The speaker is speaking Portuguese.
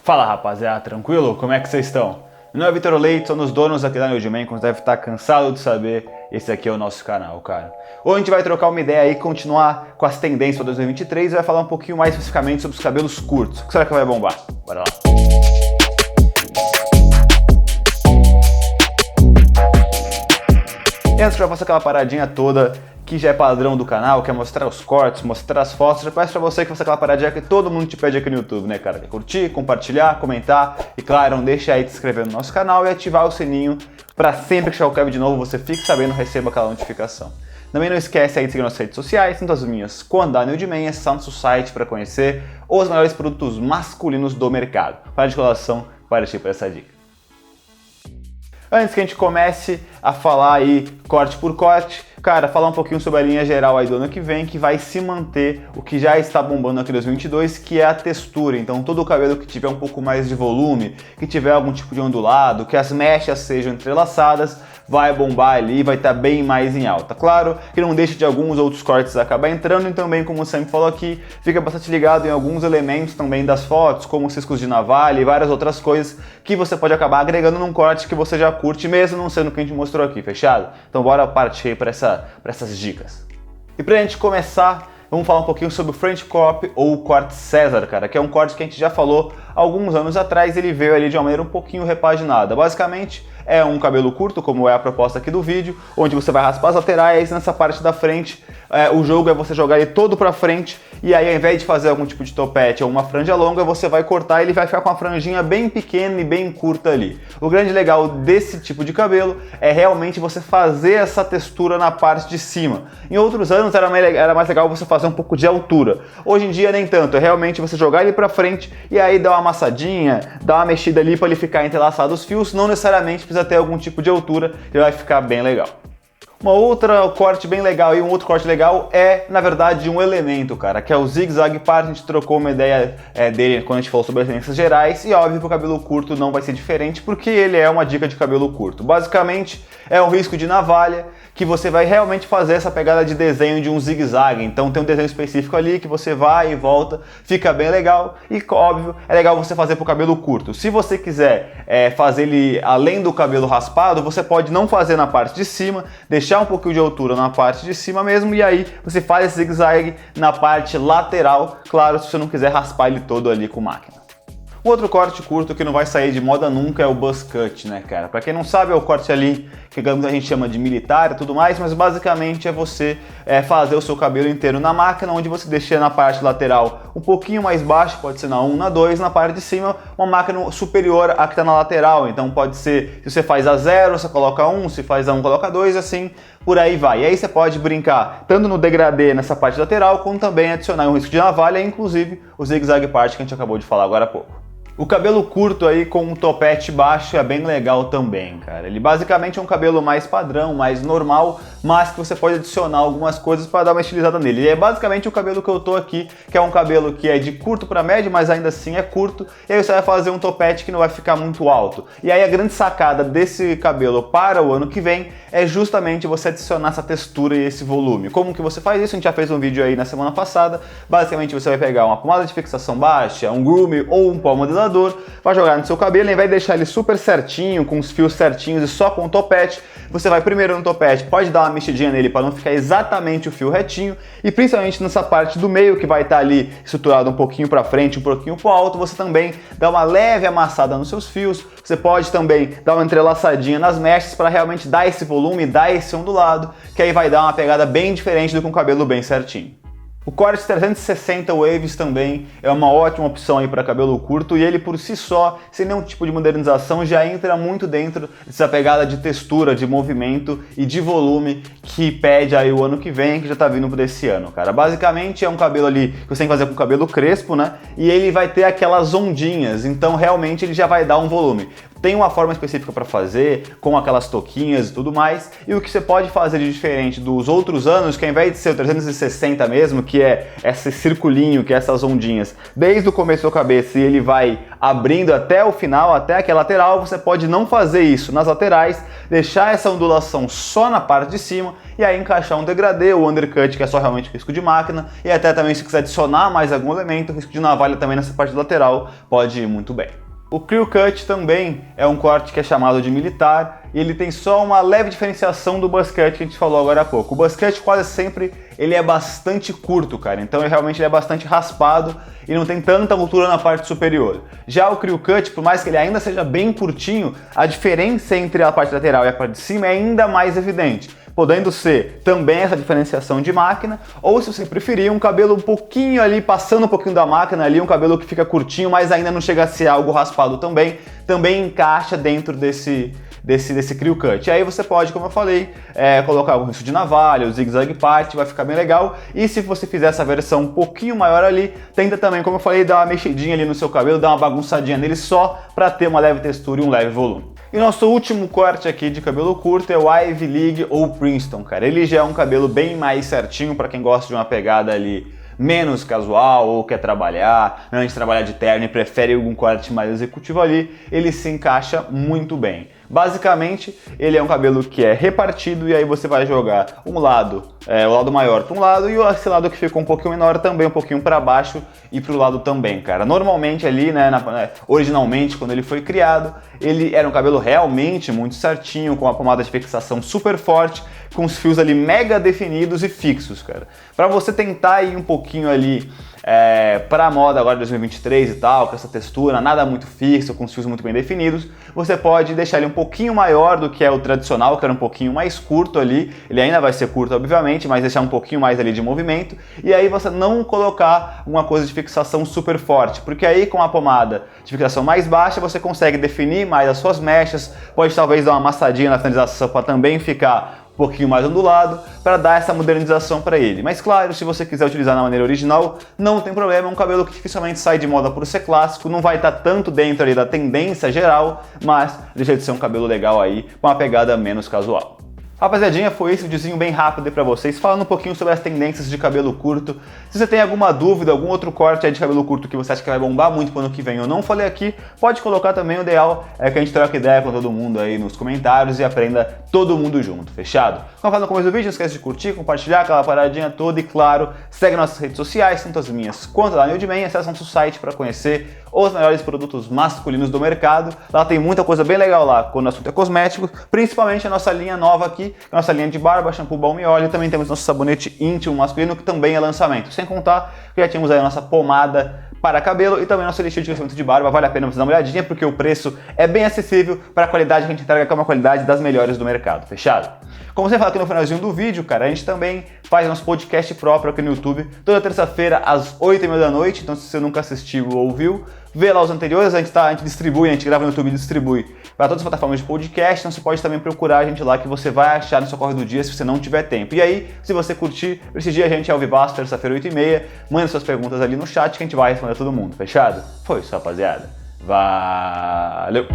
Fala rapaziada, tranquilo? Como é que vocês estão? Meu nome é Vitor Leite, sou um dos donos aqui da Newdman, como você deve estar cansado de saber, esse aqui é o nosso canal, cara. Hoje a gente vai trocar uma ideia aí, continuar com as tendências para 2023 e vai falar um pouquinho mais especificamente sobre os cabelos curtos. O que será que vai bombar? Bora lá! E antes que eu faça aquela paradinha toda que já é padrão do canal, que é mostrar os cortes, mostrar as fotos, já peço pra você que faça aquela paradinha que todo mundo te pede aqui no YouTube, né, cara? Curtir, compartilhar, comentar e, claro, não deixe aí de se inscrever no nosso canal e ativar o sininho pra sempre que chegar o vídeo de novo você fique sabendo e receba aquela notificação. Também não esquece aí de seguir nas redes sociais, tanto as minhas quanto da Newdman, acessar nosso site para conhecer os melhores produtos masculinos do mercado. Para de colação, partir para essa dica. Antes que a gente comece a falar aí corte por corte, cara, falar um pouquinho sobre a linha geral aí do ano que vem, que vai se manter o que já está bombando aqui em 2022, que é a textura. Então todo o cabelo que tiver um pouco mais de volume, que tiver algum tipo de ondulado, que as mechas sejam entrelaçadas, vai bombar ali, vai estar bem mais em alta. Claro que não deixa de alguns outros cortes acabar entrando e também, como eu sempre falo aqui, fica bastante ligado em alguns elementos também das fotos, como ciscos de navalha e várias outras coisas que você pode acabar agregando num corte que você já curte, mesmo não sendo o que a gente mostrou aqui, fechado? Então bora partir aí para essas dicas. E pra gente começar, vamos falar um pouquinho sobre o French Crop ou o corte César, cara, que é um corte que a gente já falou alguns anos atrás, ele veio ali de uma maneira um pouquinho repaginada. Basicamente, é um cabelo curto, como é a proposta aqui do vídeo, onde você vai raspar as laterais, nessa parte da frente, o jogo é você jogar ele todo pra frente, e aí ao invés de fazer algum tipo de topete ou uma franja longa, você vai cortar e ele vai ficar com uma franjinha bem pequena e bem curta ali. O grande legal desse tipo de cabelo é realmente você fazer essa textura na parte de cima. Em outros anos era mais legal você fazer um pouco de altura. Hoje em dia nem tanto, é realmente você jogar ele pra frente e aí dar uma amassadinha, dar uma mexida ali para ele ficar entrelaçado os fios, não necessariamente precisa ter algum tipo de altura, ele vai ficar bem legal. Uma outra corte bem legal e um outro corte legal é, na verdade, um elemento, cara, que é o zig-zag part. A gente trocou uma ideia dele quando a gente falou sobre as tendências gerais e óbvio que o cabelo curto não vai ser diferente porque ele é uma dica de cabelo curto. Basicamente, é um risco de navalha que você vai realmente fazer essa pegada de desenho de um zigue-zague. Então tem um desenho específico ali que você vai e volta, fica bem legal e, óbvio, é legal você fazer pro cabelo curto. Se você quiser fazer ele além do cabelo raspado, você pode não fazer na parte de cima, deixar um pouquinho de altura na parte de cima mesmo e aí você faz esse zigue-zague na parte lateral, claro, se você não quiser raspar ele todo ali com máquina. Um outro corte curto que não vai sair de moda nunca é o buzz cut, né, cara? Pra quem não sabe, é o corte ali que a gente chama de militar e tudo mais, mas basicamente é você fazer o seu cabelo inteiro na máquina, onde você deixa na parte lateral um pouquinho mais baixo, pode ser na 1, na 2, na parte de cima, uma máquina superior à que está na lateral. Então pode ser, se você faz a 0, você coloca 1, se faz a 1, coloca 2, assim, por aí vai. E aí você pode brincar tanto no degradê nessa parte lateral, como também adicionar um risco de navalha, inclusive o zig-zag part que a gente acabou de falar agora há pouco. O cabelo curto aí com um topete baixo é bem legal também, cara. Ele basicamente é um cabelo mais padrão, mais normal, mas que você pode adicionar algumas coisas para dar uma estilizada nele. E é basicamente o cabelo que eu tô aqui, que é um cabelo que é de curto para médio, mas ainda assim é curto. E aí você vai fazer um topete que não vai ficar muito alto. E aí a grande sacada desse cabelo para o ano que vem é justamente você adicionar essa textura e esse volume. Como que você faz isso? A gente já fez um vídeo aí na semana passada. Basicamente você vai pegar uma pomada de fixação baixa, um groom ou um pó modelador, vai jogar no seu cabelo, e vai deixar ele super certinho, com os fios certinhos e só com o topete. Você vai primeiro no topete, pode dar uma mexidinha nele para não ficar exatamente o fio retinho, e principalmente nessa parte do meio que vai estar ali estruturado um pouquinho para frente, um pouquinho para o alto, você também dá uma leve amassada nos seus fios. Você pode também dar uma entrelaçadinha nas mechas para realmente dar esse volume, dar esse ondulado, que aí vai dar uma pegada bem diferente do que um cabelo bem certinho. O corte 360 Waves também é uma ótima opção aí para cabelo curto e ele por si só, sem nenhum tipo de modernização, já entra muito dentro dessa pegada de textura, de movimento e de volume que pede aí o ano que vem, que já tá vindo por esse ano, cara. Basicamente é um cabelo ali que você tem que fazer com cabelo crespo, né? E ele vai ter aquelas ondinhas, então realmente ele já vai dar um volume. tem uma forma específica para fazer, com aquelas touquinhas e tudo mais, e o que você pode fazer de diferente dos outros anos, que ao invés de ser o 360 mesmo, que é esse circulinho, que é essas ondinhas, desde o começo da cabeça e ele vai abrindo até o final, até aqui a lateral, você pode não fazer isso nas laterais, deixar essa ondulação só na parte de cima e aí encaixar um degradê, o undercut, que é só realmente risco de máquina, e até também se quiser adicionar mais algum elemento, risco de navalha também nessa parte lateral pode ir muito bem. O Crew Cut também é um corte que é chamado de militar e ele tem só uma leve diferenciação do Buzz Cut que a gente falou agora há pouco. O Buzz Cut quase sempre ele é bastante curto, cara, então ele é bastante raspado e não tem tanta altura na parte superior. Já o Crew Cut, por mais que ele ainda seja bem curtinho, a diferença entre a parte lateral e a parte de cima é ainda mais evidente, podendo ser também essa diferenciação de máquina, ou se você preferir, um cabelo um pouquinho ali, passando um pouquinho da máquina ali, um cabelo que fica curtinho, mas ainda não chega a ser algo raspado também encaixa dentro desse Crew Cut. E aí você pode, como eu falei, colocar algum risco de navalha, o zigue-zague part, vai ficar bem legal. E se você fizer essa versão um pouquinho maior ali, tenta também, como eu falei, dar uma mexidinha ali no seu cabelo, dar uma bagunçadinha nele só para ter uma leve textura e um leve volume. E nosso último corte aqui de cabelo curto é o Ivy League ou Princeton, cara. Ele já é um cabelo bem mais certinho para quem gosta de uma pegada ali menos casual ou quer trabalhar, não trabalhar de terno e prefere algum corte mais executivo ali, ele se encaixa muito bem. Basicamente, ele é um cabelo que é repartido e aí você vai jogar o lado maior para um lado e esse lado que ficou um pouquinho menor também um pouquinho para baixo e para o lado também, cara. Normalmente ali, originalmente quando ele foi criado, ele era um cabelo realmente muito certinho, com uma pomada de fixação super forte, com os fios ali mega definidos e fixos, cara. Para você tentar ir um pouquinho ali para a moda agora de 2023 e tal, com essa textura, nada muito fixo, com os fios muito bem definidos, você pode deixar ele um pouquinho maior do que é o tradicional, que era um pouquinho mais curto ali, ele ainda vai ser curto obviamente, mas deixar um pouquinho mais ali de movimento, e aí você não colocar uma coisa de fixação super forte, porque aí com a pomada de fixação mais baixa você consegue definir mais as suas mechas, pode talvez dar uma amassadinha na finalização para também ficar um pouquinho mais ondulado, para dar essa modernização para ele. Mas claro, se você quiser utilizar na maneira original, não tem problema, é um cabelo que dificilmente sai de moda por ser clássico, não vai estar tanto dentro ali da tendência geral, mas deixa de ser um cabelo legal aí, com uma pegada menos casual. Rapaziadinha, foi esse videozinho bem rápido aí pra vocês, falando um pouquinho sobre as tendências de cabelo curto. Se você tem alguma dúvida, algum outro corte aí de cabelo curto que você acha que vai bombar muito pro ano que vem, eu não falei aqui, pode colocar também. O ideal é que a gente troque ideia com todo mundo aí nos comentários e aprenda todo mundo junto, fechado? Como eu falei no começo do vídeo, não esquece de curtir, compartilhar aquela paradinha toda e claro, segue nossas redes sociais, tanto as minhas quanto a da Newdman, acessa nosso site para conhecer os melhores produtos masculinos do mercado. Lá tem muita coisa bem legal lá, quando o assunto é cosmético, principalmente a nossa linha nova aqui, a nossa linha de barba, shampoo, balm e óleo, também temos nosso sabonete íntimo masculino, que também é lançamento. Sem contar que já tínhamos aí a nossa pomada para cabelo e também nosso elixir de crescimento de barba. Vale a pena você dar uma olhadinha, porque o preço é bem acessível para a qualidade que a gente entrega, que é uma qualidade das melhores do mercado, fechado? Como você fala aqui no finalzinho do vídeo, cara, a gente também faz nosso podcast próprio aqui no YouTube, toda terça-feira às 8h30 da noite, então se você nunca assistiu ou ouviu, vê lá os anteriores, a gente distribui, a gente grava no YouTube e distribui para todas as plataformas de podcast, então você pode também procurar a gente lá, que você vai achar no seu corre do dia se você não tiver tempo. E aí, se você curtir, prestigia a gente ao vivaço, terça-feira 8h30, manda suas perguntas ali no chat que a gente vai responder todo mundo, fechado? Foi isso, rapaziada. Valeu!